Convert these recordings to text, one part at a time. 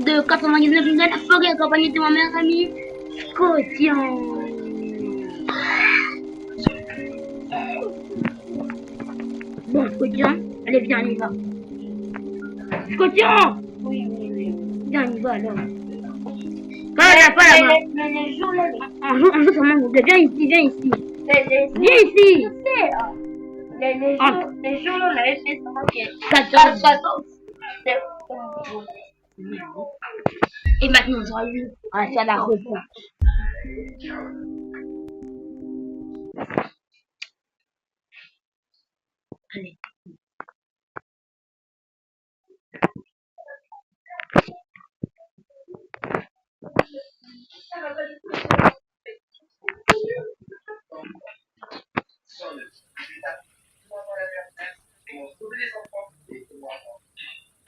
de 99 de la forêt accompagné de ma meilleure amie, Scotian. Bon, Scotian, allez, viens, on y va. Scotian! Oui. Viens, on y va alors. Pas là-bas. Mais les jours là, On joue sur mon viens ici. Viens ici. je sais. Les jours là, on avait fait ça. 14. Et maintenant, on sera vu. On va faire la revanche. Allez.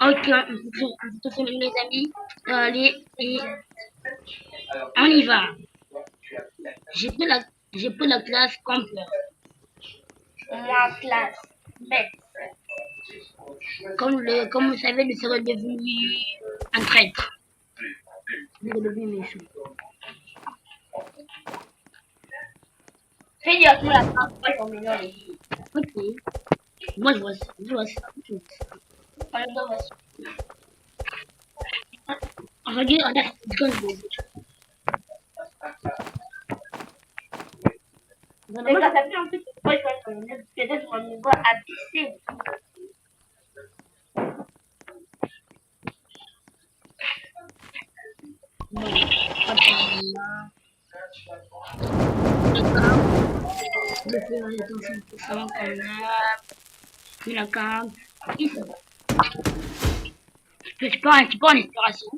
Ok, les amis. Allez, et on y va. J'ai pris la classe complète. Moi, classe. Bête. Comme vous savez, le serait devenu un traître. Il est devenu méchant. Fais directement la classe. Moi, ils sont mignons les filles. Ok. Moi, je vois ça. On les donne aussi. Regarde, les autres. Mais quand ça fait un petit peu, peut-être qu'on y va abaisser. Le fait attention qu'on a. Il a quand même. Je pas en inspiration.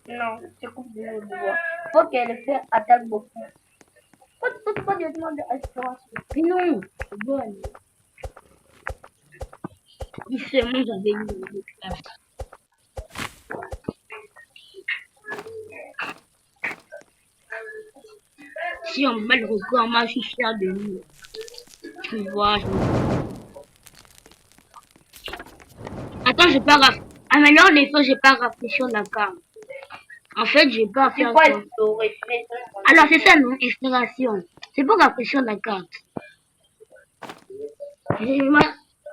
Non, c'est coupe de l'eau de bois. Faut que le fer attaque beaucoup. Faut pas directement de l'inspiration. Mais non, c'est bon. Il seulement j'avais eu le classe. Si on met le record, moi je suis fier de nous. Tu vois, Attends, j'ai pas rafraîchi. Ah, mais là, les fois, j'ai pas rafraîchi la carte. En fait, j'ai pas fait Pourquoi encore. il t'aurait fait ça? Alors, c'est ça, non? Inspiration. C'est pour rafraîchir la carte. Moi,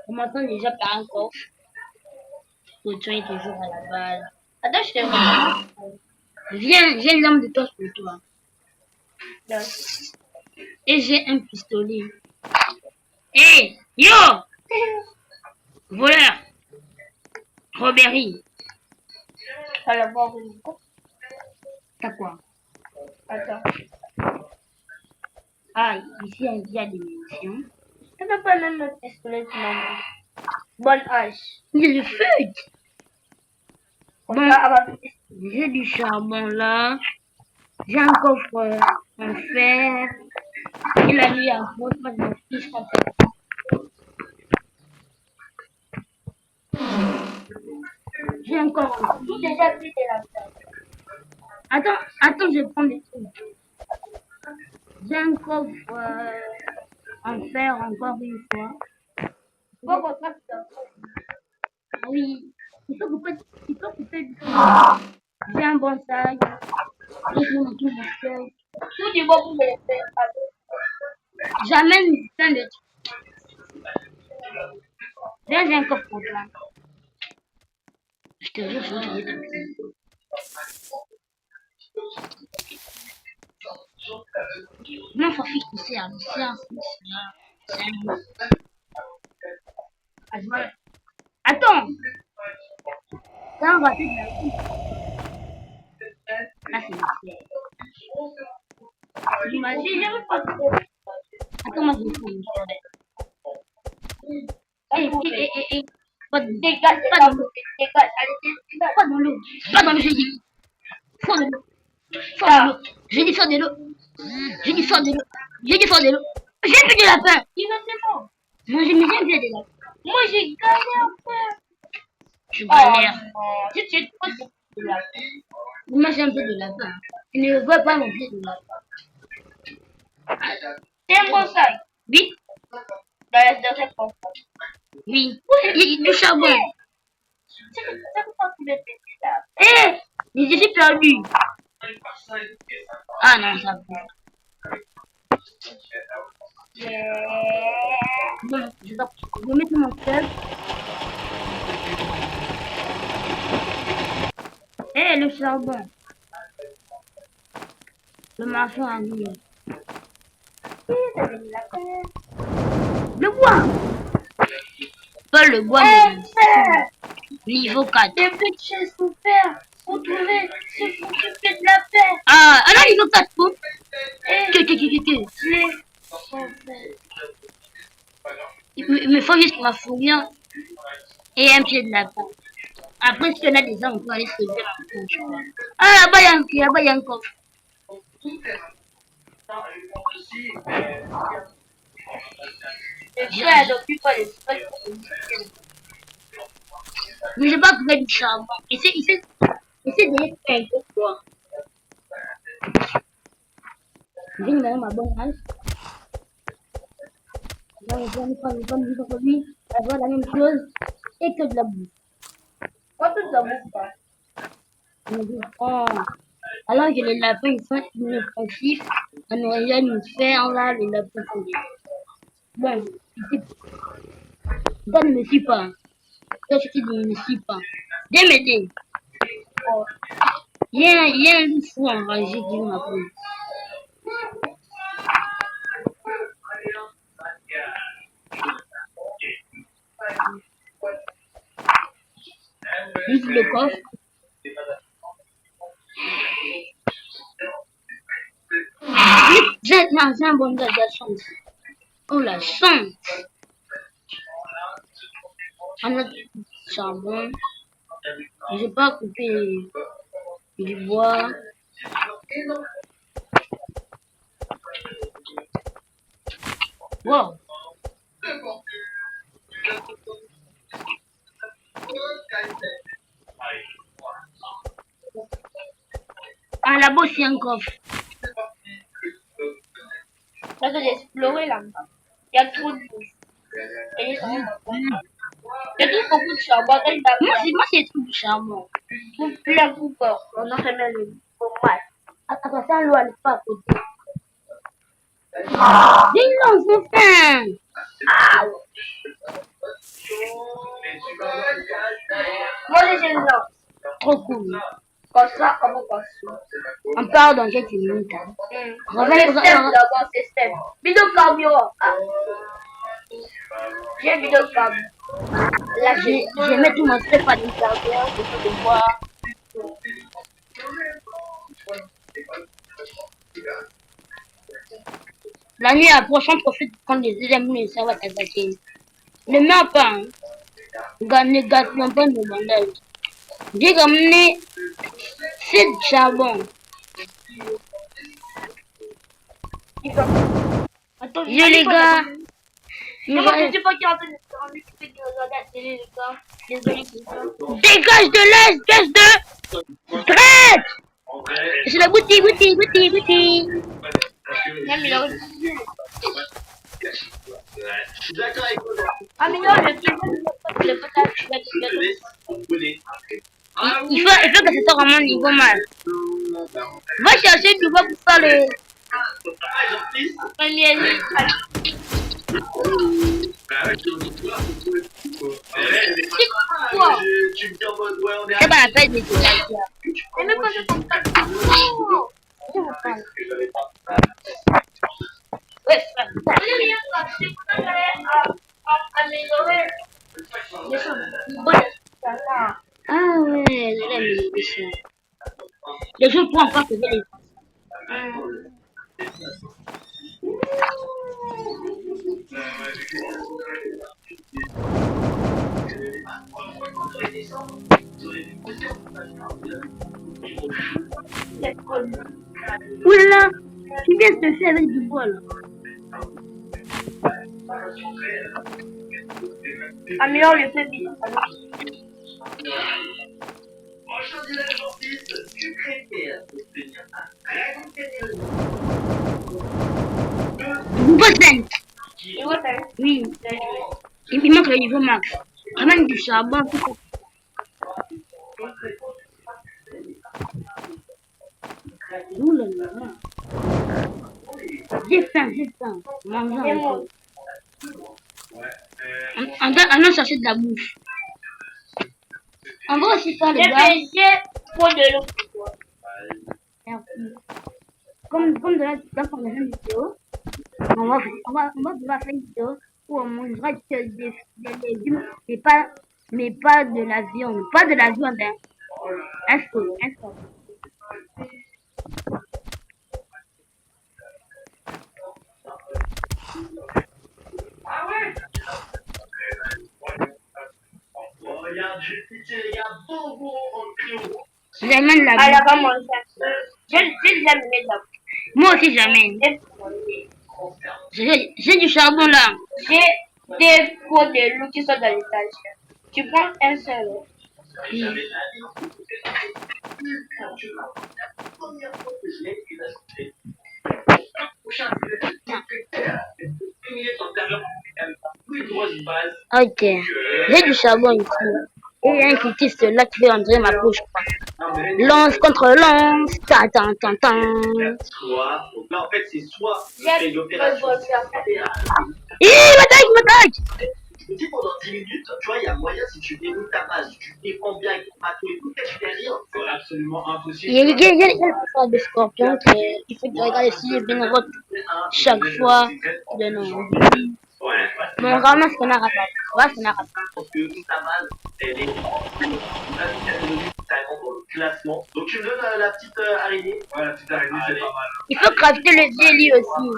on m'entend déjà par un coffre. Le train est toujours à la base. Attends, je te regarde. Viens, j'ai une lampe de torche pour toi. Non. Et j'ai un pistolet. Hé, yo! Voleur! Robbery. Ça va voir une coupe. T'as quoi? Attends. Ah, ici, il y a des munitions. Tu peux pas même notre pistolet de maman. Bonne hache. Il y a le feu! Bon, j'ai du charbon là. J'ai un coffre en fer. Il a mis un gros pas de fiche comme ça. J'ai encore. Tout déjà pris de la table. Attends, je vais prendre des trucs. J'ai un coffre en fer encore une fois. Bon, bon, ça. Oui, il faut couper du feu. J'ai un bon sac. Tout du bon pour me le faire. J'amène plein de trucs. Là, j'ai un coffre en plein. Je te jure, je vais te dire. Non, faut fiche de serre. Le serre, c'est un Attends! Ça, on va faire de la coupe. Là, c'est le serre. J'imagine, j'aime pas trop. Attends, moi, je vais faire une serre. Pas de Dégage, pas de l'eau. dégage, allez, dégage. Pas dans l'eau. Pas dans l'eau, j'ai dit. Faut de l'eau. Faut de l'eau. J'ai dit faut de l'eau. J'ai dit faut de l'eau. J'ai dit faut de l'eau. J'ai plus de lapin. Il va c'est bon. Moi, j'ai plus de lapin. Moi, j'ai gagné un peu. Je galère. Tu es trop de la Moi, j'ai un peu de lapin. Tu ne vois pas mon pied de lapin. C'est un bon sac. Oui. Dans la deuxième porte. Oui. Il y a du charbon. C'est quoi tu veux péter là? Eh, je suis perdu. Ah non, ça va. Bon, je vais mettre mon sel. Eh, le charbon. Le marchand a mis. Le bois. Pas le bois, mais le niveau 4. Des petites chaises pour faire, pour trouver ce foutu fait de la paix. Ah, alors niveau 4 pour. Et Il me faut juste ma fourrure et un pied de lapin. Après, si on a des gens, on peut aller se lever dans le coin. Ah, là-bas, il y a un coffre. les chiens n'occupent pas l'espace. Mais je vais pas trouver du charbon. Essaye de faire un peu quoi. Je vais me donner ma bonne race. Je vais prendre produit, avoir la même chose et que de la boue. Moi, tout ça bouffe pas. Je me dis, oh. Alors que les lapins, ils sont inoffensifs. On aurait rien nous faire là, les lapins sont des. Bon, toi ne me suis pas. Toi, tu ne me suis pas. Viens m'aider. Oh. Il y a un fou enragé qui m'appelle. Vite le coffre. C'est un bon gars de la chance. Oh la chance. On a du charbon. Je n'ai pas coupé du bois. Wow. Ah là-bas, c'est un coffre. Là, j'ai exploré là-bas. Il y a trop de bouffe. Et il y a beaucoup de charbon. Moi, c'est tout du charbon. Pour plein de corps. On a fait le mal. Attention, l'eau, elle n'est pas à côté. Dis-nous, c'est fin. Moi, j'ai une lance. Trop cool. Comme ça, comment on passe? On part dans quelques minutes. Hein. Reviens d'abord, c'est step. Vidéo carburant. J'ai vidéo carburant. Là, je vais mettre tout mon step à du carburant pour te voir. La nuit approche, on profite de prendre des éléments et ça va t'attaquer. Ne meurs pas. Hein. Ne gaspille pas nos bandages. J'ai ramené 7 charbon. Attends, Les gars. Comment tu dis pas qu'il y a un peu de regarder la télé, les gars? Désolé, dégage de là, espèce de traite! C'est la boutique. Même il aurait dit. Ah, mais non, le potage, il faut que ce soit vraiment niveau mal. Va chercher du bois pour faire le. C'est pas la peine de dire. C'est même pas de contact. Ouais, ah ouais, les gens pourront encore faisait les oula, tu viens de te faire avec du bois là. Améliore le fait vite. Niveau 5. Oui. Oui. Il manque le niveau max. Ramène du charbon. Ouh là là. J'ai faim, j'ai faim. Mangeons Et un moi, peu. On doit chercher de la bouche. On va aussi faire les j'ai gars. payé trop de l'eau pour toi. Merci. Comme de la dans la vidéo, on va devoir faire une vidéo où on mangera que des légumes, mais pas de la viande. Pas de la viande, hein. Un steak. Regarde, je vais pitcher les gars, bon, en trio. J'amène la Ah, viande. là, va manger ça. J'ai déjà mis là. Moi aussi, j'amène. J'ai du charbon là. J'ai des pots de l'eau qui sont dans l'étagère. Tu prends un seul. Oui. Ok. J'ai du charbon ici. Et il y a un cultiste là qui veut entrer ma bouche. Lance contre lance. Ta ta ta ta. Donc là, en fait, c'est soit J'ai l'opération. Il m'attaque. Je me dis pendant 10 minutes, tu vois, il y a moyen si tu déroules ta base, si tu te défends bien avec ton bateau et tout, tu fais rien. C'est absolument impossible. Il y a le phare de scorpion il faut regarder si j'ai bien vote chaque fois de nom. Ouais. Bon, on ramasse qu'on a raté. On va qu'on a raté. Parce que ta base, elle est dans le classement. Donc tu me donnes la petite araignée. Ouais, la petite araignée, c'est pas mal. Il faut crafter le jelly aussi.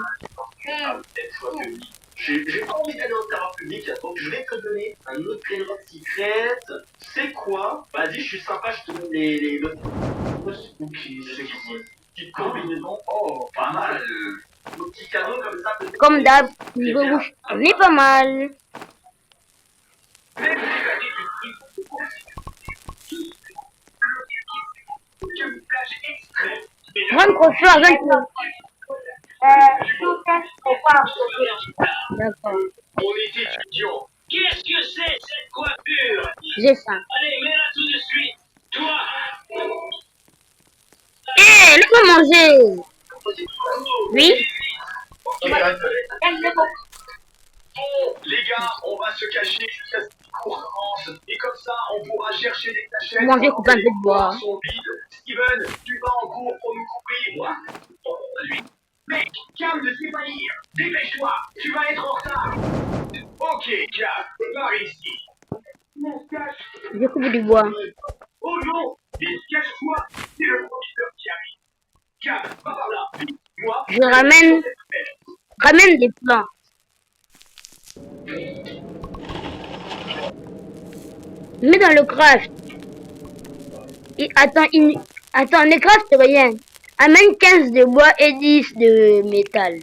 J'ai pas envie d'aller au terrain public, donc je vais te donner un autre trésor secret. C'est quoi? Vas-y, je suis sympa, je te donne les spooky. C'est quoi? Petite combinaison. Oh, pas mal. Le petit cadeau comme ça. Comme d'hab, niveau bouche, on est pas mal. Rentre feu avec nous. D'accord. On est étudiant. Qu'est-ce que c'est cette coiffure? J'ai faim. Allez, mets-la tout de suite. Toi. Hé, laisse-moi manger. Oui. Les gars, on va se cacher jusqu'à ce qu'il commence. Et comme ça, on pourra chercher des cachettes. Moi, j'ai coupé un peu de bois. Sont vides. Steven, tu vas en cours pour nous couvrir. Lui. Mec, calme de s'évanouir. Dépêche-toi, tu vas être en retard. Ok, Cap, par ici. Mon cache. J'ai coupé du bois. Oh non, vite, cache-toi. C'est le professeur qui arrive. Cap, va par là. Moi, Je ramène des plants. Mets dans le craft. Attends, ne craft rien. Amène 15 de bois et 10 de métal.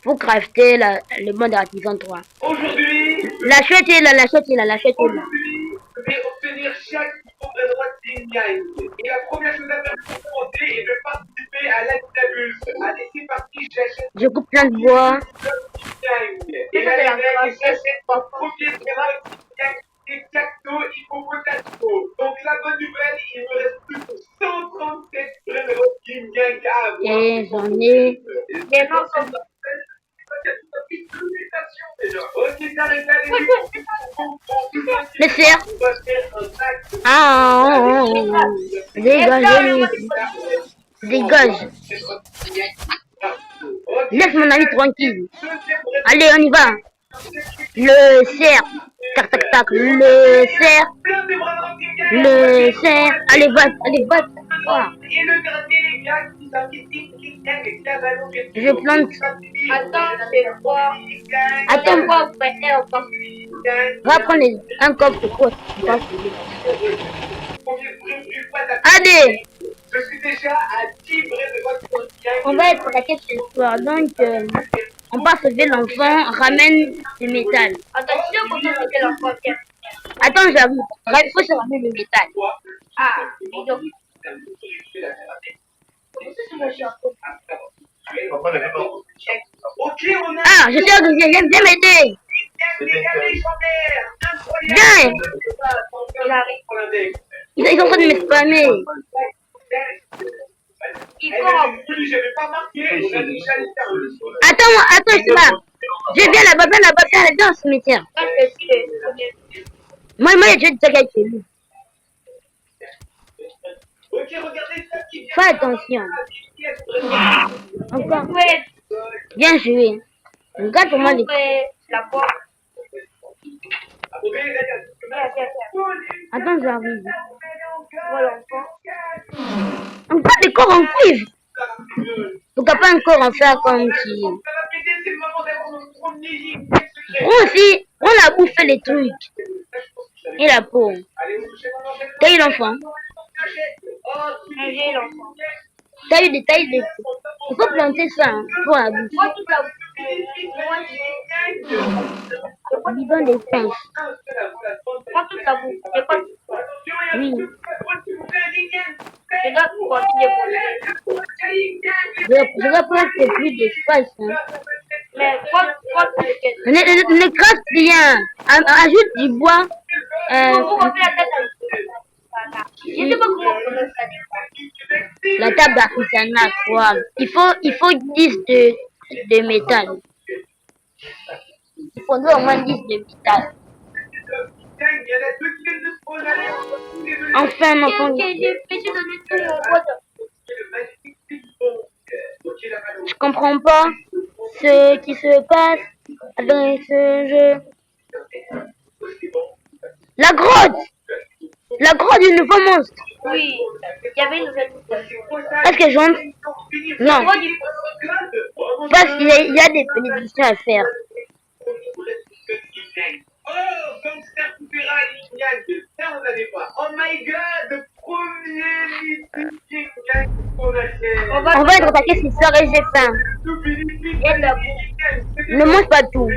Faut crafter le mode artisan 3. aujourd'hui, La chouette est là. aujourd'hui, je vais obtenir chaque niveau de droite d'Ingaï. Et la première chose à faire pour commencer est de participer à l'Actabus. Allez, c'est parti, j'achète Je coupe plein de bois. Et là, les mecs, j'achète mon premier terrain des cactos hippopotato. Donc, la bonne nouvelle, il me reste plus que 137 Dreadnought Gingang. Et j'en ai. Des noms comme ça. Le cerf. Ah, dégage. Dégage. Laisse mon ami tranquille. Allez, on y va. Le cerf. Tac, tac, tac. Le cerf. Allez, va. Voilà. Je plante. Attends, c'est quoi? Attends, Quoi, après, on passe. va prendre un coffre de quoi. Allez, Je suis déjà à 10 de votre on va être attaqué ce soir. Donc, on part sauver l'enfant, ramène du métal. Attends, si on continue avec l'enfant, tiens. Attends, j'avoue. Il faut se ramener le métal. Ah, dis donc. C'est mon chien. Ok, on a Ah, je sais que viens m'aider. des gars légendaires. Incroyable. Viens. Il arrive. Ils sont en train de me spammer. Il court. Attends, je suis là. Je viens là-bas, viens au cimetière. Moi, j'ai déjà quelqu'un chez lui. Fais attention. Encore. Bien joué. Regarde comment les... La porte. Attends, j'arrive. Voilà. Encore des corps en cuivre. Pourquoi pas encore en faire comme qui... Prends aussi, prends la bouffe et les trucs. Et la peau. T'as eu l'enfant. J'ai l'enfant. T'as eu des tailles de... Il faut planter ça hein, pour la bouffe. Moi, toute la moi, j'ai Bidon d'essence. moi, toute la bouffe. J'ai pas tout. Oui. Je dois continuer pour Je vais prendre plus d'espace. Hein. Mais quoi que Ne crasse rien. Ajoute du bois. Vous refaites la tête à je sais pas comment on peut ça. La table d'artisanat, quoi. Il faut 10 de métal. Il faudrait au moins 10 de métal. Enfin, mon enfant. J'ai péché dans le tout mon pote. Je comprends pas ce qui se passe dans ce jeu. La grotte! La grotte du nouveau monstre! Oui, il y avait une nouvelle. Est-ce que j'entre? Non. Parce qu'il y a des bénédictions à faire. Oh, gangster coupéra Lignane, ça on n'avait pas. Oh my god, premier meeting gang qu'on a fait. On va être attaqué ce soir et j'ai faim. Ne mange pas tout.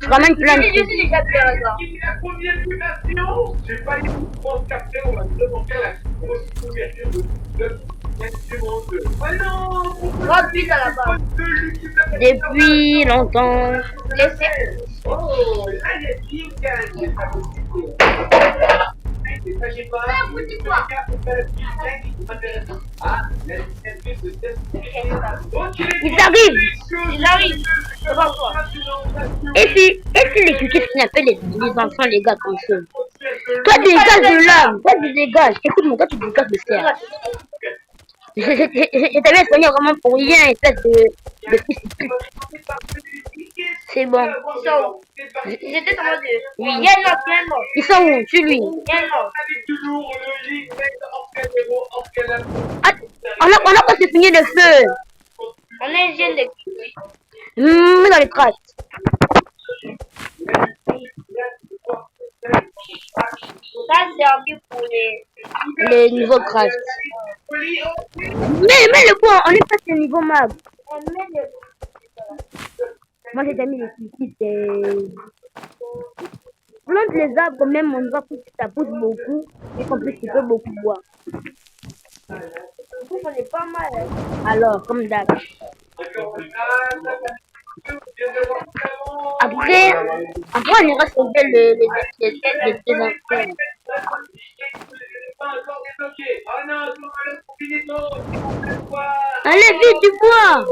Je ramène plein de Je trucs. suis déjà bien là. La première mutation, j'ai pas les mouvements qu'après on va demander la grosse couverture de oh non! Moi, puis à la base. Depuis longtemps. Laissez. Oh, là il y a King Gang, c'est pas possible. Ça j'ai pas. Ah, Ils arrivent. Il arrive. C'est pas quoi. Et si les trucs qui appellent les enfants, les gars, comme ça. Toi, tu dégages de l'âme. Toi, tu dégages. Écoute-moi, toi, tu dégages de terre. Je t'avais soigné vraiment pour rien, espèce de fils de pute. C'est bon. J'étais en mode de. Oui. Il y a un autre, il y a un autre. Ils sont où? Suis lui. Il y a un autre. Ah, on a pas fini le feu. On est un jeune de. Mets dans les traces. Ça, c'est un peu pour Les niveaux craft. Mais le bois, on est pas au niveau mag. On met le. Moi j'ai déjà mis les suicides. Plante les arbres même on voit que ça pousse beaucoup et qu'en plus tu peux beaucoup boire. Du coup, on est pas mal. Hein. Alors, comme d'hab. Après, on ira sauver les enfants. Allez vite du bois.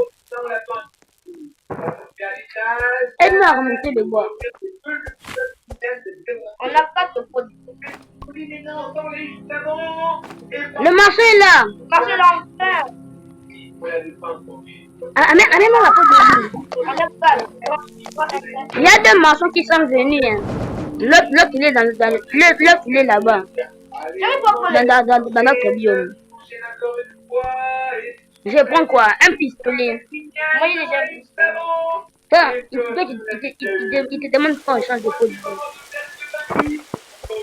Aide-moi à remonter le bois. On n'a pas de produit. Le marché est là. Marcher l'enfer. Amène-moi la peau de vie. On n'a pas. Il y a deux marchands qui sont venus. Hein. L'autre il est l'autre il est là-bas. Dans notre biome. Je prends quoi? Un pistolet. Moi, il est déjà vu. Il te demande pas un change de peau de vie.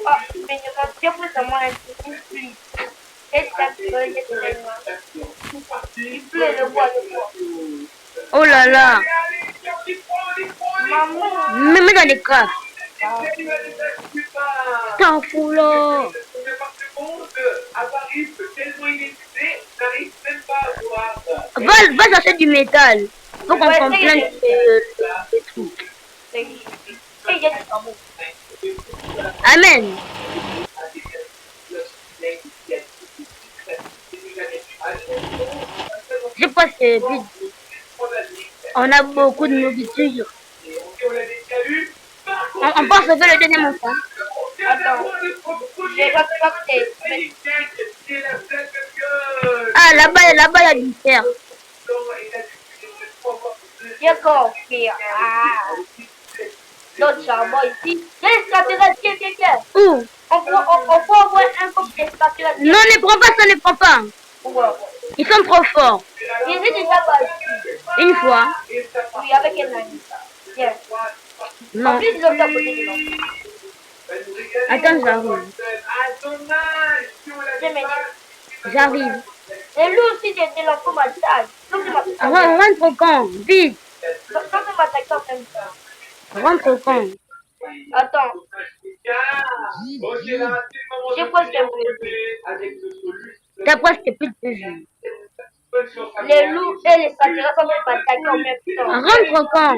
Ah, mais je pense que c'est moi un peu plus. Et ça peut être il pleut le bois. Oh là là. Maman. Mets dans les crafts. T'en fous là. Va chercher du métal. Faut qu'on comprenne de trucs. Amen. Je pense que on a beaucoup de nourriture. On pense sauver le deuxième enfant. Attends. J'ai capté. Ah, là-bas, il y a du fer. J'ai compris. Ah. D'autres charbon ici. Il y a l'extraterrestre. Tiens. Où? On peut envoyer un coffre d'extraterrestre. Non, ne prends pas ça, ne prends pas. Ouais. Ils sont trop forts. J'ai vu déjà battu. Une fois. Oui, avec un ami. Tiens. En Non. plus, ils ont à côté de nous. Attends, j'arrive. J'arrive. Et lui aussi, j'ai l'enfant m'attaque. Donc, il m'attaque. Rentre au camp, vite. Donc, il m'attaque en même temps. Rentre au camp. Attends. J'ai presque un peu. T'as presque plus de vie. Les loups et les extraterrestres sont m'attaquer en même temps. Rentre au camp.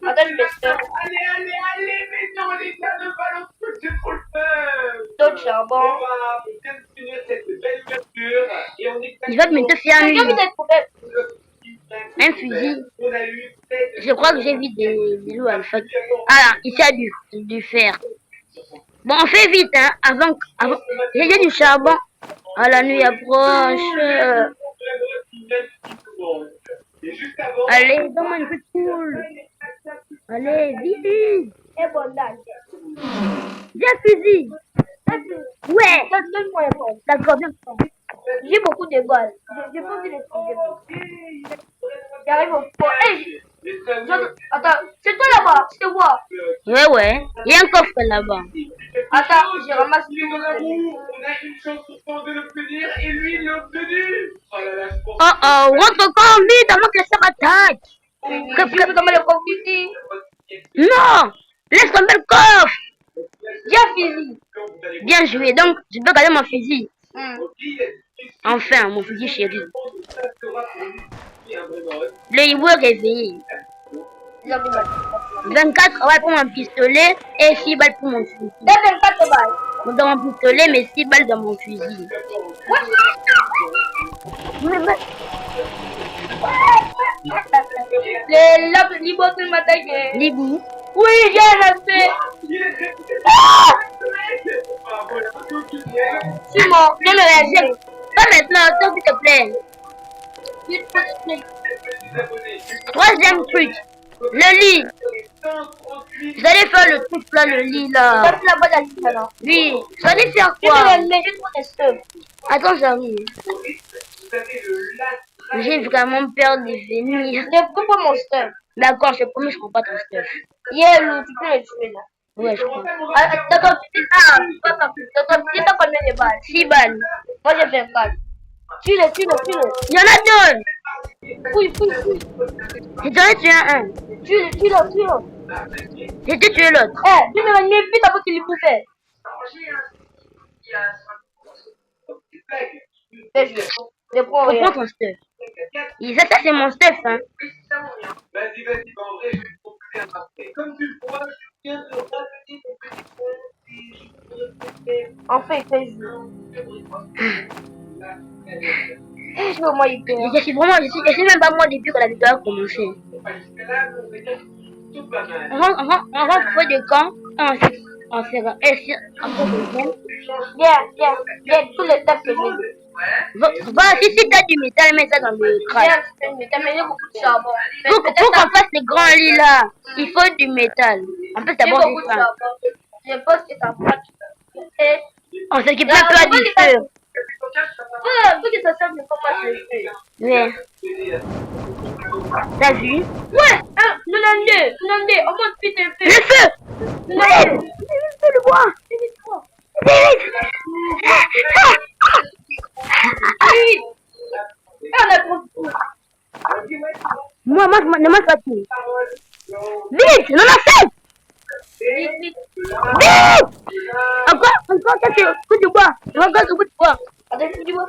Attends, je me sers. Allez, mais non, les gars, ne balance plus, j'ai trop le peur. D'autres charbon. On va bien finir cette belle ouverture et on est Il va me te faire J'ai lui. envie d'être couvert. Un fusil. On a eu Je crois que j'ai vu des loups à le faire. Ah, ici il y a du fer. Bon, on fait vite, hein. Avant. J'ai du charbon. Ah, la nuit approche. Allez, donne-moi une petite poule. Allez, vite. Et bon, là. J'ai un fusil. Ouais. Donne-moi un bon. D'accord, bien. J'ai beaucoup de balles. J'ai pas envie de trouver. J'arrive au point. Hey, attends, c'est toi là-bas, je te vois. Ouais. Il y a un coffre là-bas. Attends, je ramasse tout. On a une chance pour de l'obtenir et lui il l'a obtenu. Oh là là, je pense. Oh, rentre au camp vite avant que ça m'attaque. Je peux tomber le coffre ici. Non, laisse tomber le coffre. J'ai un fusil. Bien joué, donc je peux garder mon fusil. Enfin, mon fusil chéri. Le hibou est réveillé. 24 balles pour mon pistolet et 6 balles pour mon fusil. 24 balles. Dans mon pistolet, mais 6 balles dans mon fusil. C'est là que l'hibou qui m'a attaqué. L'hibou. Oui, j'ai un aspect. Simon, viens me réagir. Pas maintenant, s'il te plaît. Troisième truc. Le lit. Vous allez faire le truc là, le lit là. Là-bas, la liste alors. Oui. Vous allez faire Je quoi? vais mettre trop de stuff. Attends, j'arrive. J'ai vraiment peur de venir. Ne prends pas mon stuff. D'accord, je promets, je prends pas ton stuff. Yeah, Lou, tu peux le tuer là. Ouais, je crois. D'accord, tu sais pas combien de balles. 6 balles. Moi, j'ai 20 balles. Tue-le. Il y en a deux. Fouille. J'ai déjà tué un. Tue-le. J'ai tué l'autre. Eh, viens me ramener vite avant qu'il le pouvait. Fais jouer. Je prends rien. Reprends ton stuff. Ça c'est mon stuff, hein. Vas-y, en vrai, je vais te proposer un parfait. Comme tu le vois, je viens de ramener mon petit point. Enfin, fais jouer. Je veux moi, il peut. Je sais même pas moi depuis que la vidéo a commencé. On rentre feu de camp. On sera ici après le camp. Viens, tous les tables que j'ai. Va, si t'as du métal, mets ça dans le crâne. Viens, t'as mis beaucoup de charbon. Pour qu'on fasse les grands lits là, il faut du métal. En plus, J'ai d'abord beaucoup du de pain. charbon. Je pense que ça va. Et On s'occupe même pas du feu. faut que ça serve de comment je le fais. Ouais. T'as vu? Ouais, 92, on monte vite le feu. Le feu! Ouais! Le bois! Vite! On a trop de fou. Moi, ne mange pas tout. Vite! Non, fait! Vite. Vite! Encore, quelques coups de bois. Encore quelques coups de bois. Attends, tu dis moi.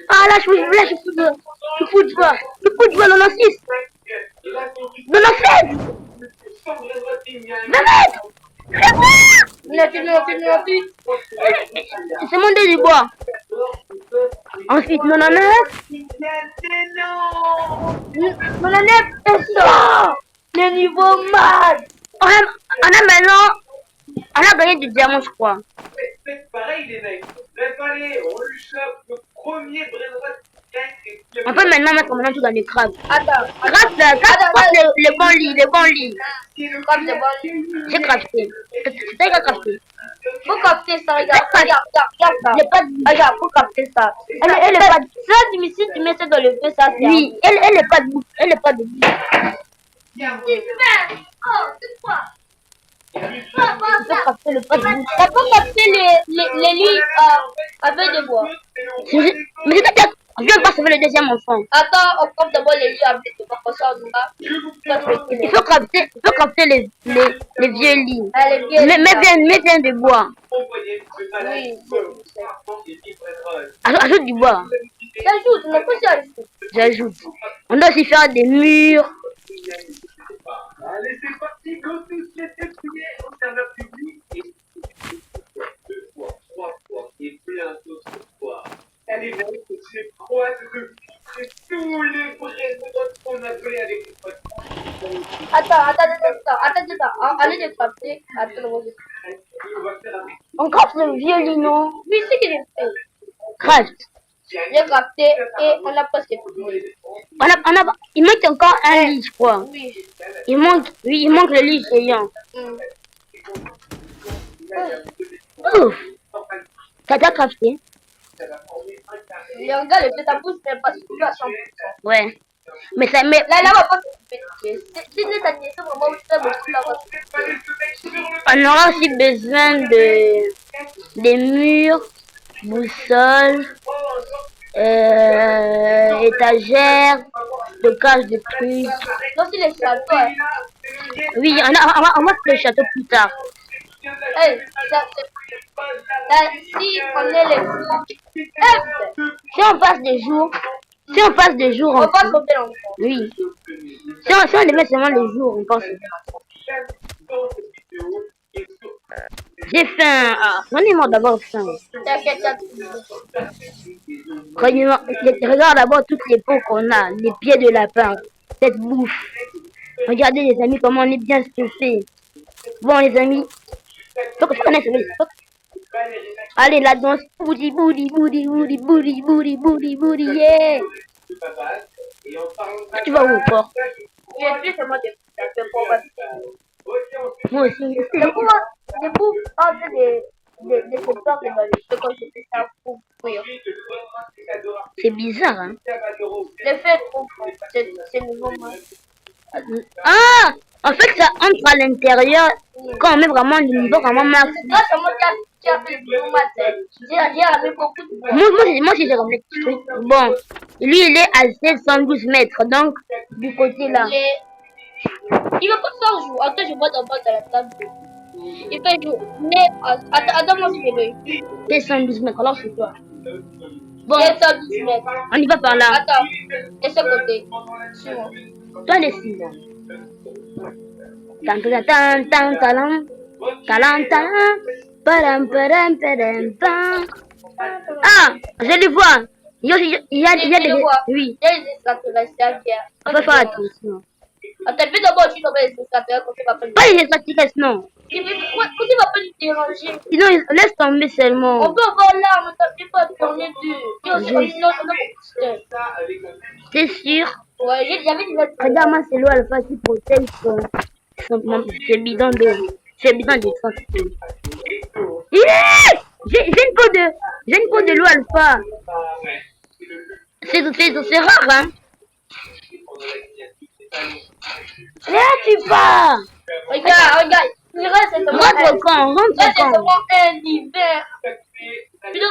Ah là, je fous de bois. Le coup de bois, 96. 97. 9. Il a tué le C'est mon deux du bois. Ensuite, 99. 99 et ça. Le niveau max. On a maintenant. On a gagné du diamant, je crois. Faites pareil, les mecs. Préparez, on lui chope le premier brainrot qui gagne. On peut maintenant mettre tout dans les crabes. Attends. Craft les bons lits, les bons lits. J'ai crafté. C'est quoi crafté? Faut capter ça, regarde ça. Regarde, faut capter ça. Elle est pas. Ça, si tu mets ça dans le feu, ça c'est. Oui, elle est pas de bouffe. Elle est pas de bouffe. C'est quoi? Tu peux crafter le pas de bouffe. T'as pas capté les lits avec des bois. Mais c'est-à-dire, je viens pas sauver le deuxième enfant. Attends, on coupe d'abord les lits avec des bois comme ça, on va. Il faut crafter les vieux lits. Allez, viens. Mais viens de bois. Oui, Ajoute du bois. j'ajoute, mais pourquoi j'ajoute? J'ajoute. On doit aussi faire des murs. Allez, c'est parti, go tous les dépliés au serveur public. Et 2 fois, 3 fois, et bientôt 4 fois. Allez, mec, c'est quoi c'est tous les vrais qu'on a fait avec les potes. Attends. Allez de capter. Attends, On crafte le vieux lit, non? oui, c'est qu'il est fait. Craft. J'ai capté et on a presque fini. Il manque encore un lit, je crois. Oui. Il manque le lit géant. Ouf. T'as crafté? Les regarde, le ta pousse, mais pas plus à 100%. Ouais. Mais ça met. Là, va pas se péter. Si les animés sont vraiment très beaucoup là-bas. On aura aussi besoin des murs, boussole, étagère, stockage de trucs. Non, c'est les châteaux. Hein. Oui, on va faire le château plus tard. Hey, là, si on est les jours, Si on passe des jours, on va sauver l'enfant. oui. Si on devait seulement les jours, on pense. J'ai faim. Ah, j'en ai marre d'avoir faim. T'inquiète. Regarde d'abord toutes les peaux qu'on a, les pieds de lapin, cette bouffe. Regardez les amis comment on est bien stuffés. Bon les amis, faut que je connaisse les stocks. Allez la danse, boudi, yeah. Tu vas où encore? J'ai plus seulement des Moi aussi. des bouffes entre des secteurs de dans les cheveux comme je fais ça pour cuire. C'est bizarre, hein? Le fait trop fort, c'est nouveau moi. Ah! En fait, ça entre à l'intérieur quand on met vraiment le niveau vraiment max. Là, c'est moi qui a fait le nouveau mat. J'ai ramené beaucoup de Moi aussi, j'ai ramené le truc. Bon, lui, il est à 712 mètres, donc du côté là. Il va pas faire jour. Attends, je vois d'abord dans la table. Il fait jour. Mais, attends, moi, je vais le. 712 mètres, alors c'est toi. Bon, 712 mètres. on y va par là. Attends, de ce côté. Suis-moi. Toi, les 6 ans. Ah, je les vois. Il y a des... Oui, Il y a des extraterrestres, c'est bien. on peut faire attention. Attends, fais d'abord, tu tomber les extraterrestres, quand tu vas pas le Pas les extraterrestres, non. quand tu vas pas le déranger. Sinon, laisse tomber seulement. On peut avoir l'arme, t'as pas tourner dessus. On a beaucoup de C'est sûr. Ouais, j'avais déjà. Regarde, moi, c'est l'eau alpha qui protège ce bidon de transport. J'ai une peau de l'eau alpha. C'est rare, hein. Là, tu pars. Regarde. Il reste seulement Rentre quand. un hiver. Il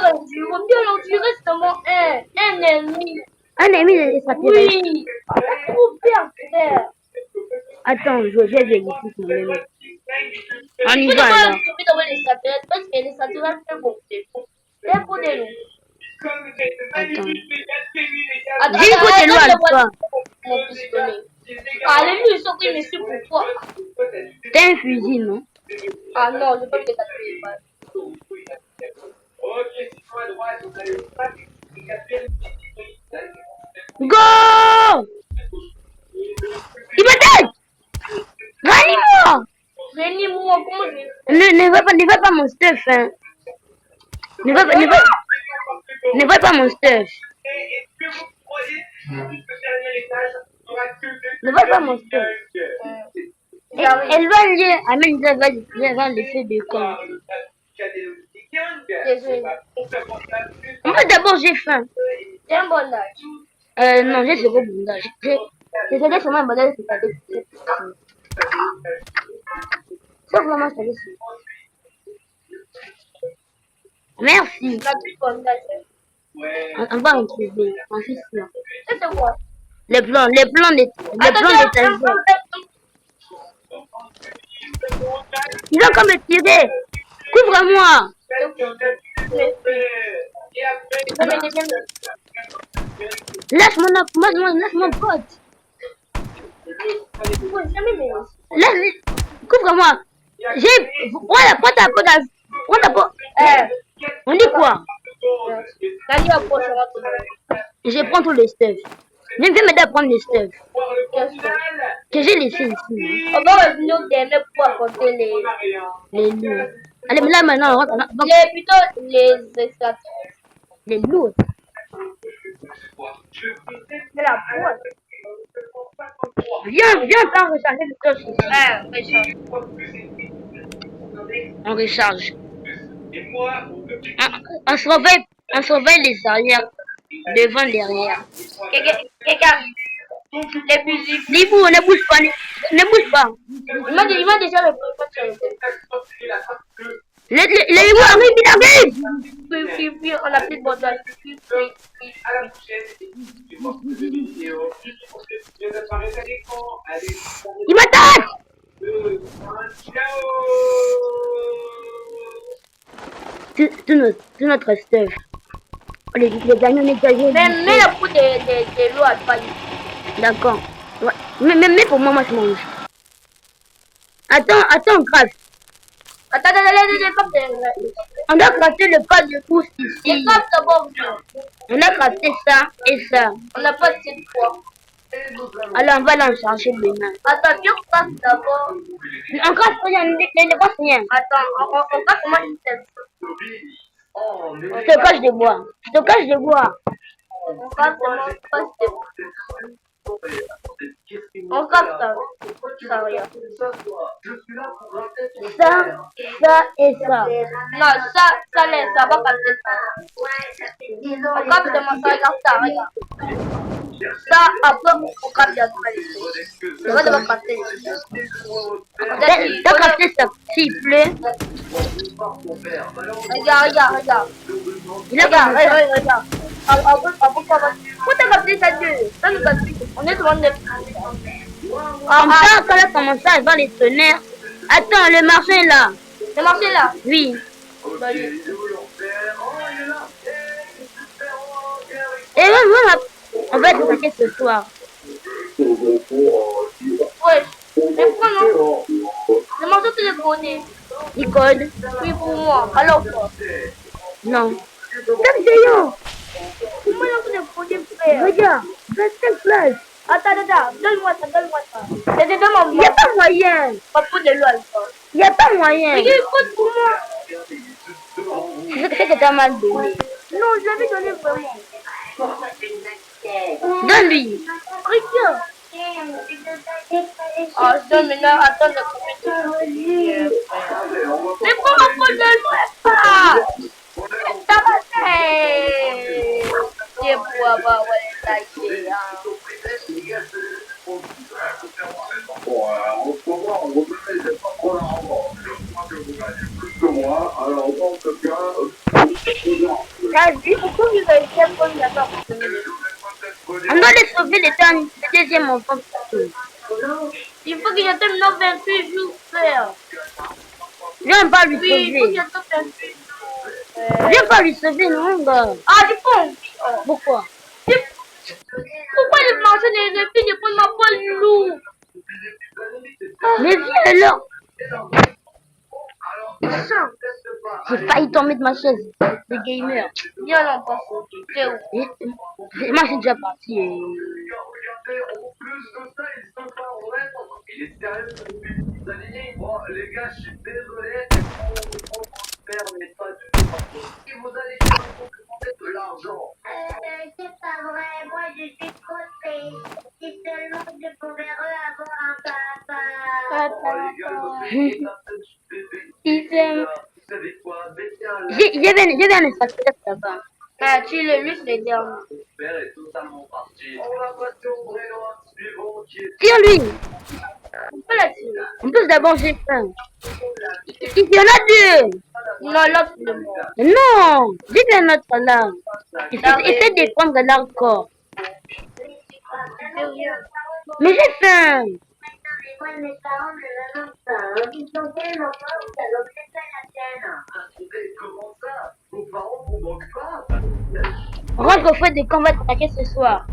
reste seulement un ennemi. Un ennemi des extraterrestres. Oui. C'est trop bien, frère. Attends, je vais vérifier mon ennemi. On y va alors. Tu peux les extraterrestres parce que les extraterrestres c'est bon. C'est pour des loups. Attends. J'ai une peau de l'eau alpha. Mon pistolet. Ah, les loups, ils sont pris, mais c'est pourquoi? T'as un fusil, non? Ah non, je peux que t'as tué. Go! Il m'attaque! Ranime-moi! Réunis-moi, comment je Ne va pas mon stuff, hein. Ne va pas mon stuff. Ne va pas mon stuff. Elle va lier. Amène, elle va laisser des camps. Moi d'abord j'ai faim. J'ai un bandage. Non, j'ai zéro bandage. J'ai seulement un bandage, c'est pas des. Sauf vraiment, je t'avais su. Merci. On a plus de bandage. On va en trouver. On fait ça. Ça, c'est quoi? Les plans d'étage. Ils vont comme me tirer. Couvre-moi. Lâche mon pote. Laisse, couvre-moi. Voilà, prends ta peau. On dit quoi? Je prends tous les stuff. Viens m'aider à prendre les stuff. Que j'ai laissé ici. On va revenir au dernier pour affronter Les loups. Allez, mais là maintenant, on rentre. plutôt les extraterrestres. Les loups. C'est la pointe. Viens, pas recharger le torche ici. Ouais, On recharge. On surveille les arrières. Devant, derrière. Quelqu'un. Les musiques. Libou, ne bouge pas. Ne bouge pas. Il m'a déjà répondu. Les hiboux arrivent, il arrive. Puis, on a plus de bandage. Il m'attaque. Tout notre stuff. Les gagnants négagés. Mais le coup de l'eau à pas. D'accord. Ouais. Mais pour moi, je mange. Attends, craft. Attends, On doit crafter le pas de pouce ici. d'abord. On a crafté ça et ça. On n'a pas de cette fois. Alors on va l'en charger demain. Attends, viens, on passe d'abord. On craft rien, ne passe rien. Attends, on passe comment il s'appelle. Stockage de bois. On passe comment on passe de. On capte ça. Ça, regarde. Ça et ça. Non, ça laisse, ça va passer ça. On capte comment ça, regarde ça, regarde. Ça, après, on capte ça. Ça va devoir passer. T'as crafté ça, s'il plaît. Regarde. Regarde. Pourquoi t'as capté ça deux? Ça nous a dit. On est devant 9. Comme ça, quand elle a commencé à voir les tonnerres. Attends, le marché est là. Le marché est là? Oui. Et on va être attaqué ce soir. Ouais. Mais pourquoi non? Le marché tu le connais. Il code. Oui, pour moi. Alors quoi? Non. Stop Géant. Comment tu le connais, frère? Regarde, reste place. Attends, donne-moi ça. C'est de mon Il n'y a pas moyen. pas pour de l'eau, Alpha. Il n'y a pas moyen. Mais il faut pour moi. C'est que t'as mal donné. Non, je l'avais donné vraiment. Donne-lui. Regarde. Ah, je donne maintenant, attends, le mais pourquoi faut de l'eau, pas? Ça va faire. C'est pour avoir la idée. Vas-y, pourquoi vous avez fait comme la On doit les sauver le deuxième enfant. il faut que j'attende 28 jours, frère. Viens pas lui Oui, il faut que sauver. j'attende 28 jours. Viens pas lui sauver, non, gars. Ah, du fond. Pourquoi? Pourquoi le marché des épines de prendre ma poêle lourde? Mais viens alors. J'ai failli tomber de ma chaise. Le gamer. Viens là, on passe. C'est où? Moi, j'ai déjà parti. Regardez, en plus de ça, ils sont pas honnêtes. Il est sérieux, vous alignés. Bon, les gars, je suis désolé. On faire, mais pas du tout. Si vous allez faire un coup de l'argent. C'est pas vrai, moi je suis coincée. Si seulement je pouvais avoir un papa. Oh, les gars, Vous savez quoi? Mettez un like. J'avais un extraterrestre là-bas. Ah, tu le lui, c'est le dernier. Le père est totalement parti. On va passer au prénom suivant qui est. Tire lui. On peut la tirer. En plus, d'abord, j'ai faim. Il y en a deux. Non, l'autre, c'est le mort. Non, j'ai vu un autre là. Essaie de prendre l'encore. C'est rien. Mais j'ai faim. Moi, mes parents ne l'aiment pas. Ils sont tellement forts, ça leur fait pas la peine. Mais comment ça? Vos parents vous manquent pas? Rentre au fait de quand on va attaquer ce soir.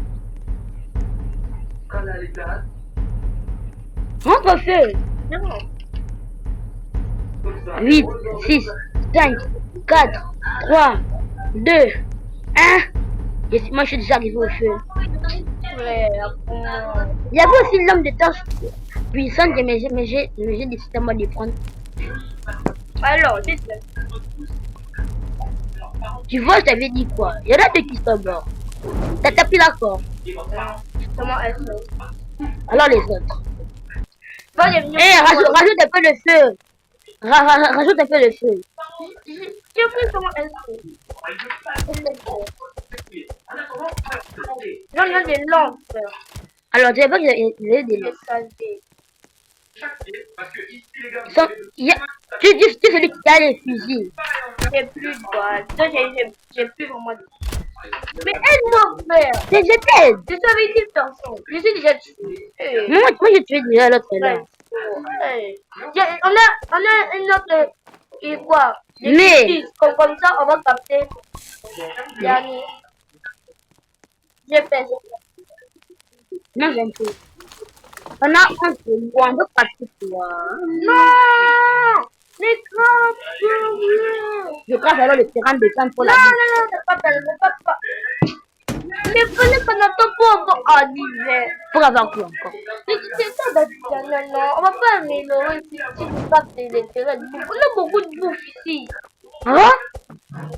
À la létale, Rentre au feu. Non. comme ça. 8, 6, 5, 4, 3, 2, 1. Moi, je suis déjà arrivé au feu. Frère, Il y avait aussi l'homme de torche puissante, mais j'ai décidé moi de les prendre. alors, c'est ça. Tu vois, je t'avais dit quoi? Il y en a deux qui sont morts. T'as tapé l'accord. Comment est-ce que... Alors les autres. Bon, il est venu. Rajoute un peu de feu. Rajoute un peu de feu. J'ai pris comment est-ce que... Non, il y a des lampes, frère. Alors, tu savais pas qu'il y avait des Des noms. saletés. Parce que ici, les gars, Tu dis celui qui a les fusils. J'ai plus de balles. J'ai plus vraiment de... Mais aide-moi, frère. Je t'aide. Je savais dit personne. Je suis déjà tué. Moi, j'ai tué déjà l'autre là. On a une autre... Et quoi? Des Mais- petits, comme ça, on va capter. Dernier. J'ai fait ça. Non, j'aime plus. On a un peu, on veut passer toi. Non! Les crabes! Je crois alors le terrain de camp pour la Non, non, non, c'est pas tellement, pas. Mais prenez pas notre pauvre animal. Pour avoir quoi encore? C'est ça, non, non, on va pas améliorer si tu veux pas les terrains de bouffe. On a beaucoup de bouffe ici. Hein?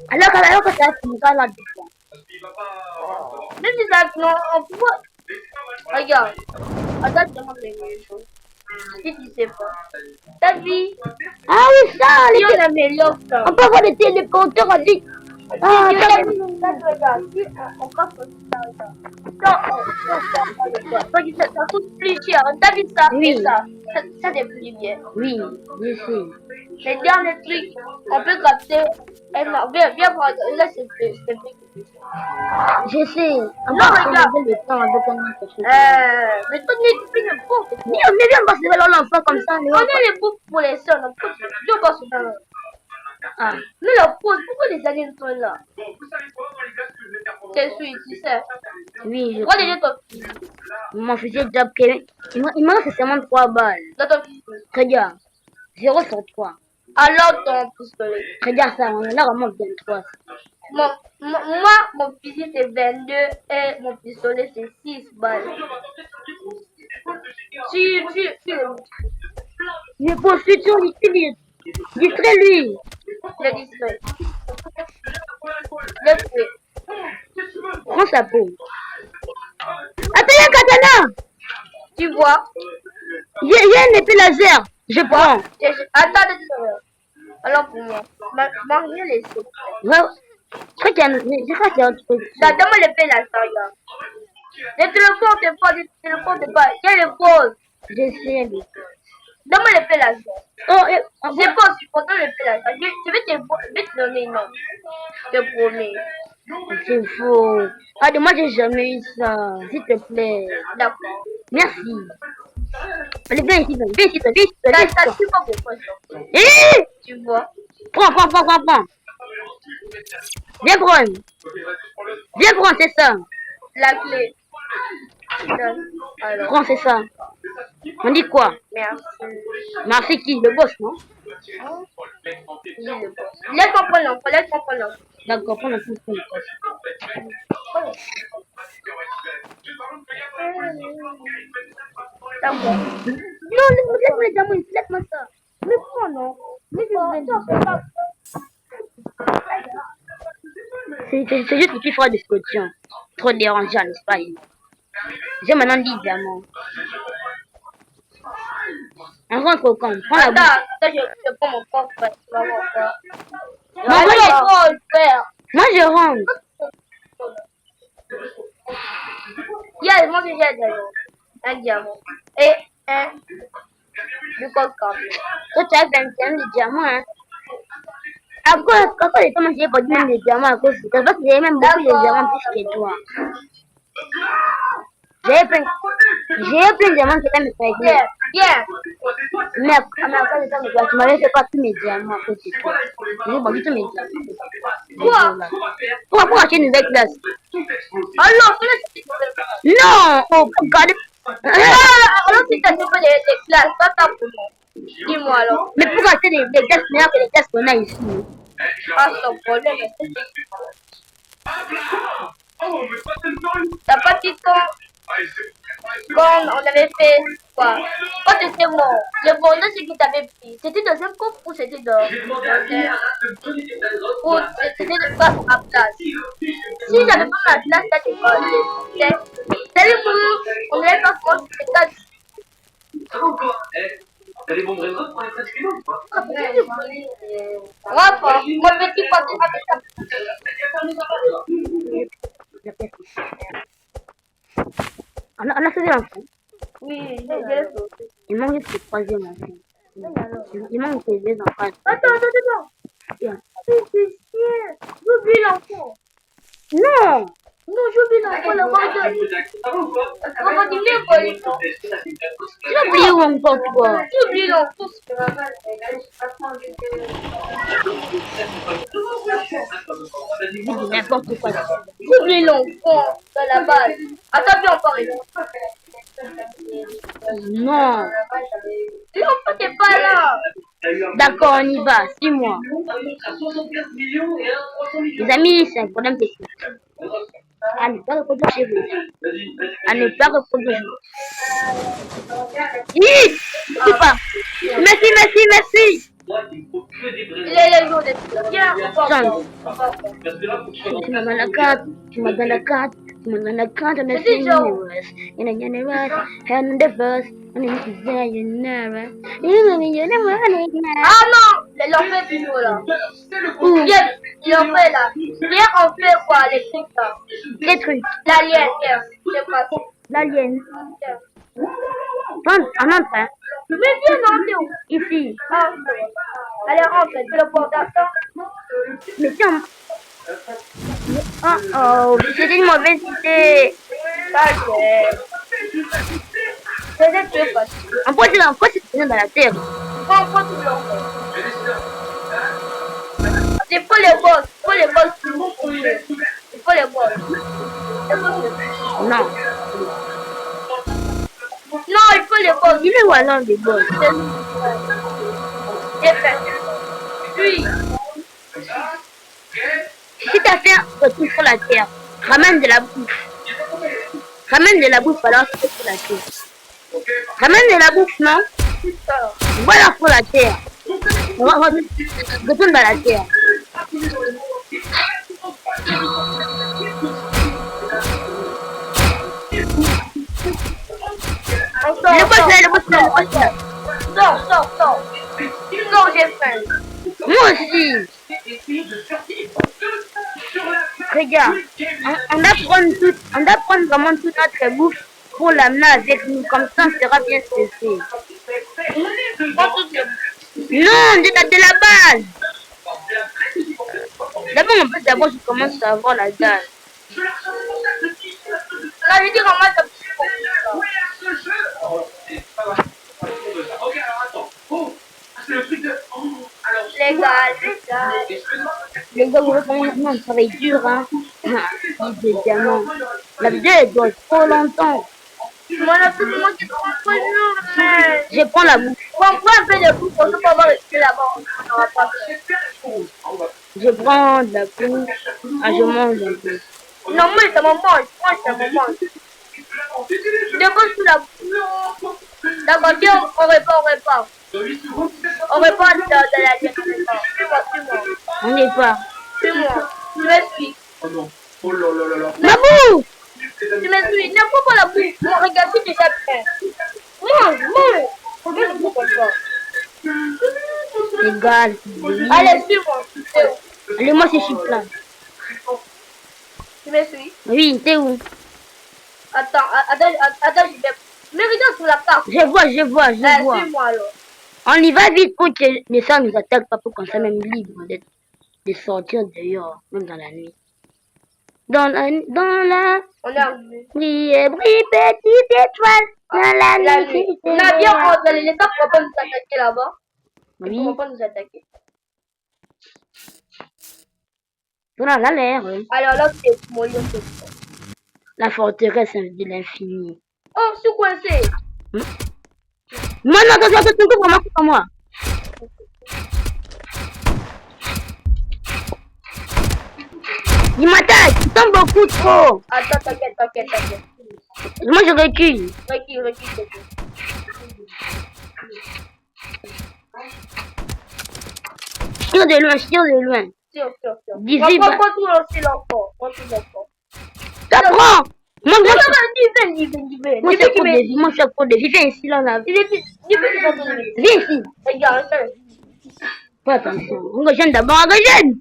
Alors que ça finira là dedans. Même si ça, non, on peut. Regarde. Attends, je demande les mêmes choses. Si tu sais pas. Ta vie. Ah oui, ça, Si on améliore ça. on peut avoir des téléporteurs à dit. Ah, Si ça, on regarde, si on casse ça, regarde. Non, ça coûte plus cher. T'as vu ça? Oui. Et ça, c'est plus bien. oui, je sais. Les derniers trucs, on peut capter. Non, viens voir. Là, c'est plus. Je sais. On Non, va regarde. prendre le temps avec un autre chose. Mais toi, tu fais n'importe quoi. Viens, on va se lever l'enfant comme ça. On a les bouffes pour les soeurs. On peut pas se faire. Ah, Mais la pause, pourquoi les aliens sont là? T'es sûr, tu sais. oui, je Pourquoi les gens t'ont Mon fusil est déjà pris. Il me reste seulement 3 balles. dans ton pistolet? Regarde. 0 sur 3. Alors ton pistolet. Regarde ça, on est là vraiment 23. Moi, mon fusil c'est 22 et mon pistolet c'est 6 balles. Tu Je poursuis sur lui. Distrais-lui. le distrait. Le fouet. Prends sa peau. Attends, il y a un katana. Tu vois? Il y a une épée laser. Je prends. Attends, alors pour moi, marier les sauts. Ouais. Je crois qu'il y a un truc. Donne-moi l'épée là, ça regarde. Ne téléporte pas, ne téléporte pas. Il y a les pauses. Je sais. Donne-moi l'épée là. Oh, C'est pas supportant l'épée là. Je vais te donner non. Je te promets. c'est faux. Ah, de moi, j'ai jamais eu ça. S'il te plaît. D'accord. Merci. Allez, viens ici, viens ici, viens ici. Ça suit pas pourquoi ça. Eh! Tu vois? Prends. Viens prendre. Viens prendre, c'est ça. La clé. Alors. Prends, c'est ça. On dit quoi? Merci. Merci qui? Le boss, non? Laisse-moi prendre l'enfant, laisse-moi prendre l'enfant. D'accord, prends le plus pour le boss. D'accord. Non, laisse-moi les diamants, laisse-moi ça. Mais prends, non? Mais c'est juste que tu feras des discussions. Trop dérangeant, n'est-ce pas? J'ai maintenant 10 diamants. On rentre au camp, prends la Attends, bouffe. je prends mon corps, tu vas voir ça. Non, moi, je faire. moi je rentre. Yes, moi j'ai un diamant. Et un du coca. Toi, tu as 21 de diamants, hein. À cause de toi, moi, j'ai pas même des diamants à cause de toi. Parce que j'ai même beaucoup de diamants plus que toi. J'ai plein de diamants qui étaient mes frères. Bien, bien. Mais à cause de toi, tu m'avais fait pas tous mes diamants à cause de toi. J'ai vendu tous mes diamants. Quoi? Pour acheter une nouvelle classe. Alors, Non! Oh, regardez. alors si t'as trouvé des classes, pas ta pour moi. Dis-moi alors. Mais pour acheter des classes meilleures que les classes qu'on a ici. Ah, son problème. T'as pas dit quand on avait fait quoi? Quand t'étais mort, le bonheur c'est qui t'avait pris. C'était dans un coffre ou c'était dans ou c'était de pas à place. Si j'avais pas ma place, ça t'es pas. Salut pour on avait pas France, c'est ça. T'as les bons réseaux pour les presque ou pas? Rafa, mon petit pote avec ça. On a fait l'enfant. Oui, Il manque juste le troisième enfant. Il manque les deux enfants. Attends. Bien. C'est chiant. J'oublie l'enfant. Non! Non, j'oublie l'enfant, le monde. Comment tu l'es, quoi, Tu l'as oublié où encore toi? j'oublie l'enfant. N'importe quoi. J'oublie l'enfant dans la base. Attends, viens encore. Non. L'enfant n'est pas là. D'accord, on y va. Suis-moi. Les amis, c'est un problème technique. À ne pas reproduire chez vous. À ne pas reproduire chez vous. Oui! C'est pas. Merci. Il est le jour des filles. Viens, Change. encore. Tu m'as donné la carte. Tu m'as donné la carte. Mais c'est universe. In a universe. And the first. And it's the universe. Ah non, l'enfant est toujours là. Viens, l'enfant est là. Viens, on fait quoi, les trucs là? Les trucs. L'alien, viens. C'est pas ça. L'alien. Viens. On entre, hein. Mais viens, non, t'es où? Ici. Ah, allez, rentre, le portateur. Mais tiens. Oh, c'était une mauvaise idée. C'est pas. En quoi c'est dans la terre? Prends tout l'enfant. C'est pas les boss. Il faut les boss. Non. Non, il faut les boss. Il est où alors les boss? J'ai fait. Puis, Si t'as fait un retour sur la terre, ramène de la bouffe. Alors c'est sur la terre. Ramène de la bouffe, non? Voilà pour la terre. Retourne dans la terre. Le boss là. Sors. Non, j'ai faim. Moi aussi. Regarde, on doit prendre vraiment toute notre bouffe pour l'amener avec nous. Comme ça, on sera bien stressé. Non, de la base. D'abord, je commence à avoir la dalle. Là, je dis vraiment ça. Les gars, on travaille dur, hein. Des diamants. La vidéo, elle doit trop longtemps. Tu m'en as plus manqué 3 jours, mais... Je prends la bouffe. Prends un peu de bouffe pour ne pas avoir resté là-bas. On n'aura pas fait. Je prends de la bouffe. Ah, je mange un peu. Non, moi, ça me mange. Moi, ça me mange. Dépose sous la bouffe. D'accord, tiens, on répare. On répare dans la liette. Suis-moi. On n'est pas. Suis-moi. Tu me suis. Oh non. Oh là là là là. La bouffe! Tu me suis. Ne prends pas la bouffe. Mon regard, c'est déjà prêt. Mange. Faut bien le bouffe comme ça. Égal. Allez, suis-moi. C'est où? Allez, moi, c'est chip là. Tu me suis. Oui, t'es où? Attends, j'y vais. Mais regarde sur la carte. Je vois. Suis-moi alors. On y va vite pour que les sangs nous attaquent pas pour qu'on soit même libre de sortir dehors, même dans la nuit. Dans la On est arrivé. brille, petite étoile, dans la nuit. On a bien ordonné les gens pour pas nous attaquer là-bas. Ils Oui, pourront pas nous attaquer. dans la l'air. Alors là, c'est mon lieu. La forteresse de l'infini. Oh, je suis coincé. Non, attends, pour moi. Il m'attaque, il tombe beaucoup trop. Attends, t'inquiète. Moi, je recule. Recule. Tire de loin. Tire. Dizzy, Prends tout aussi l'enfant. T'apprends. Moi, Dis je suis pour des vies. Viens ici, là. Viens ici. Regarde, Fais attention. On rejoint d'abord, on rejoint.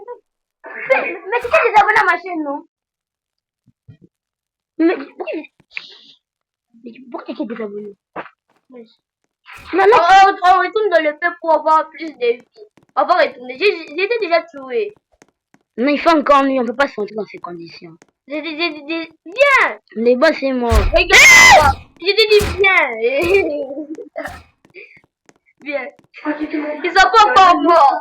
mais tu t'es désabonné à ma chaîne, non? Mais pourquoi tu es désabonné? On retourne dans le feu pour avoir plus de vie. On va retourner. J'étais déjà tué. Non, il fait encore nuit, on peut pas se retrouver dans ces conditions. Viens! Les boss, c'est mort. Regarde! J'ai dit viens! Viens. Ils sont pas encore morts.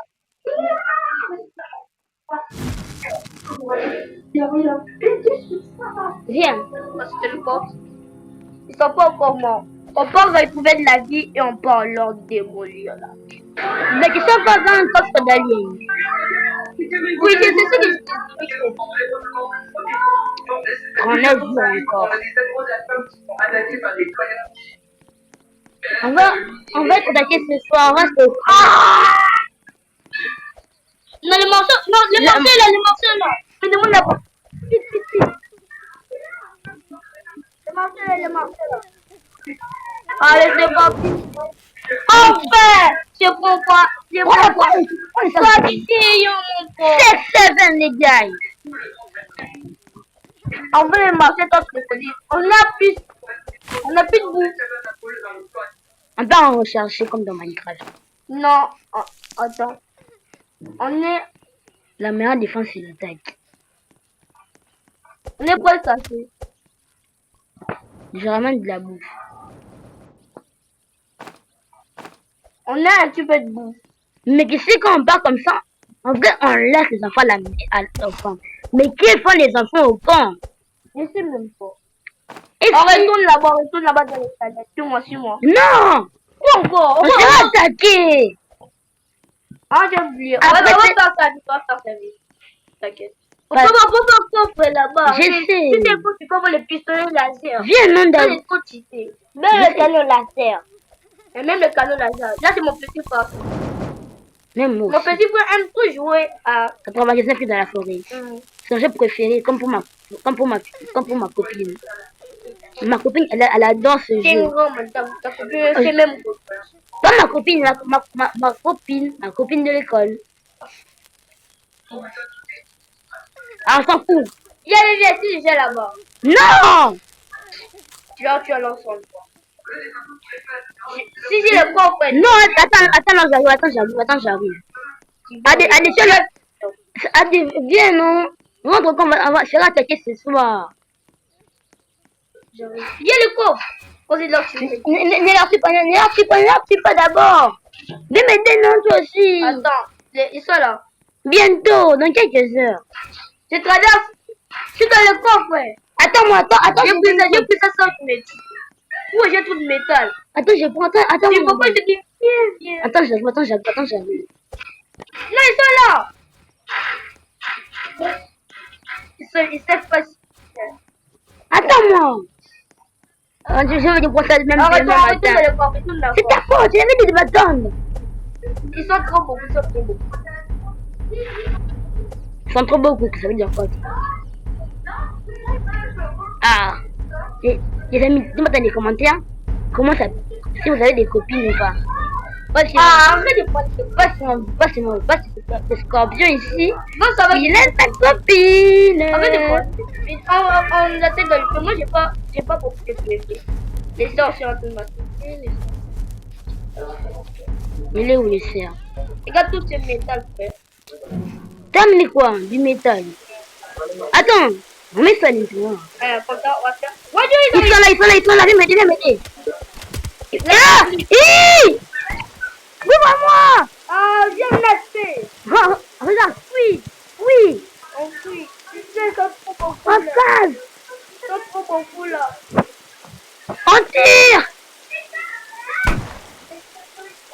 Viens. Parce que je pense. Ils sont pas encore morts. On peut retrouver de la vie et on peut leur démolir là. Mais tu sais pas dans un coffre d'alien. Oui, c'est ce que je dis. 39 jours encore. On va être attaqué ce soir. On va se... Non, les morceaux là. Fais-moi là-bas. Les morceaux là. Allez, c'est parti. Enfin! Je prends pas. Mon pauvre. 7-7, les gars. On veut les marcher tant que je dis. On a plus de bouffe. On peut en rechercher comme dans Minecraft. Non, attends. On est La meilleure défense, c'est l'attaque. prêt à passer. Je ramène de la bouffe. On a un petit peu de bouffe. Mais tu sais quand on part comme ça, en vrai, on laisse les enfants au camp. Mais qui font les enfants au camp? Je sais même pas. Et On retourne là-bas dans les salades. Suis-moi. Non! Encore. On sera attaqué! Ah, j'ai oublié. Après, On va faire ça vite. T'inquiète. On peut pas coffre là-bas. Je sais. Si t'es fou, tu peux avoir le pistolet laser. Viens, non, Ça, d'accord. c'est trop cheaté. Même le canon laser. Et même le canon laser. Là, c'est mon petit frère. Même moi Mon aussi. petit frère aime trop jouer à... 99 est dans la forêt. Son jeu préféré, comme pour ma copine. Ma copine, elle adore ce C'est jeu. grand, madame. C'est même... Pas ma copine, ma copine de l'école. Ah, on s'en fout. Viens, si j'ai là-bas. Non! Tu as l'ensemble. Si j'ai le coffre... Non, attends, j'arrive. Allez, viens, non. Rentre, on va se attaquer ce soir. Viens le coffre. Ne leur suis pas d'abord. Viens m'aider, non, toi aussi. Attends, ils sont là. Bientôt, dans quelques heures. Je traverse. Je suis dans le coffre. Attends-moi, attends. J'ai pris ça sans métal. Où j'ai tout de métal? Attends, je prends, attends. Et pourquoi je dis viens? Attends, j'arrive. Là, ils sont là. Ils savent pas. Attends-moi. Je vais te prendre ça même Arrête, demain arrête, matin. dans le coffre, tout là. C'est ta faute, j'avais dit de m'attendre. Ils sont trop beaux, ils sont trop beaux. Ils sont trop beaucoup, ça veut dire quoi? Ah. Les amis, dites-moi dans les commentaires comment ça, si vous avez des copines ou pas. Arrête de prendre. Pas ce scorpion ici. Non, ça va. Il est ta copine. Arrête de prendre. On la tête dans le feu. Moi, j'ai pas beaucoup de plaisir. Les sœurs sont en train de m'attaquer. Il est où les serres? Regarde tout ce métal, frère. T'as amené quoi? Du métal. Attends, on met ça maintenant. Comme ça, on va faire. Ouais, Ils sont là, viens m'aider. Ah! Hi! Ouvre-moi! Ah, viens me lâcher. Oh, regarde, oui. On fuit. Tu sais, ils sont trop En beaucoup là. face. Ils sont trop beaucoup là. On tire!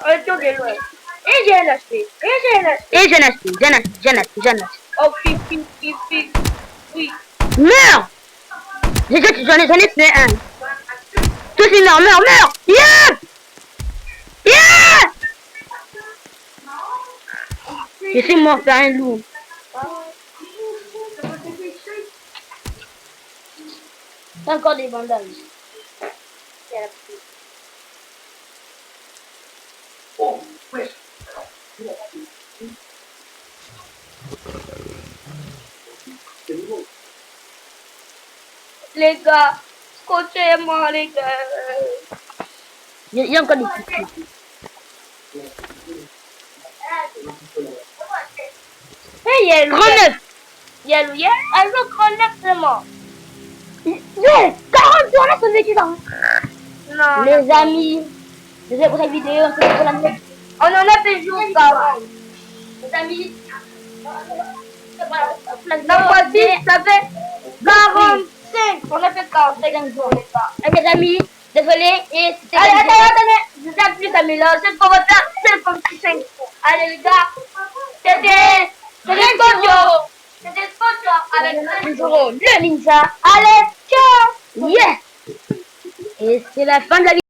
Retour de loin. Et j'ai lâché. Et j'en ai. Oh, pipi. Oui. Meurs! J'en ai tué un. Toi aussi, meurs! Yeah! Je suis mort par un loup. T'as encore des bandages. Les gars, scotchez-moi, les gars. Il y a encore des petits. Hey, Yellow. 39! Yellow, yeah. Alors, 39 seulement. Yeah! 40, on a sauvé du temps. Non. Les amis, désolé pour cette vidéo, c'est pour la note. On en a fait jour 40. Les amis, La voici, ça fait 45. On a fait 45 jours, les gars. les amis, désolé, et c'était... Allez, attendez. Je sais plus à mélanger. C'est qu'on va faire 55. Allez, les gars. C'était Scorpio. C'était Scorpio avec un jour. le ninja. Allez, ciao. Yeah! Et c'est la fin de la vidéo.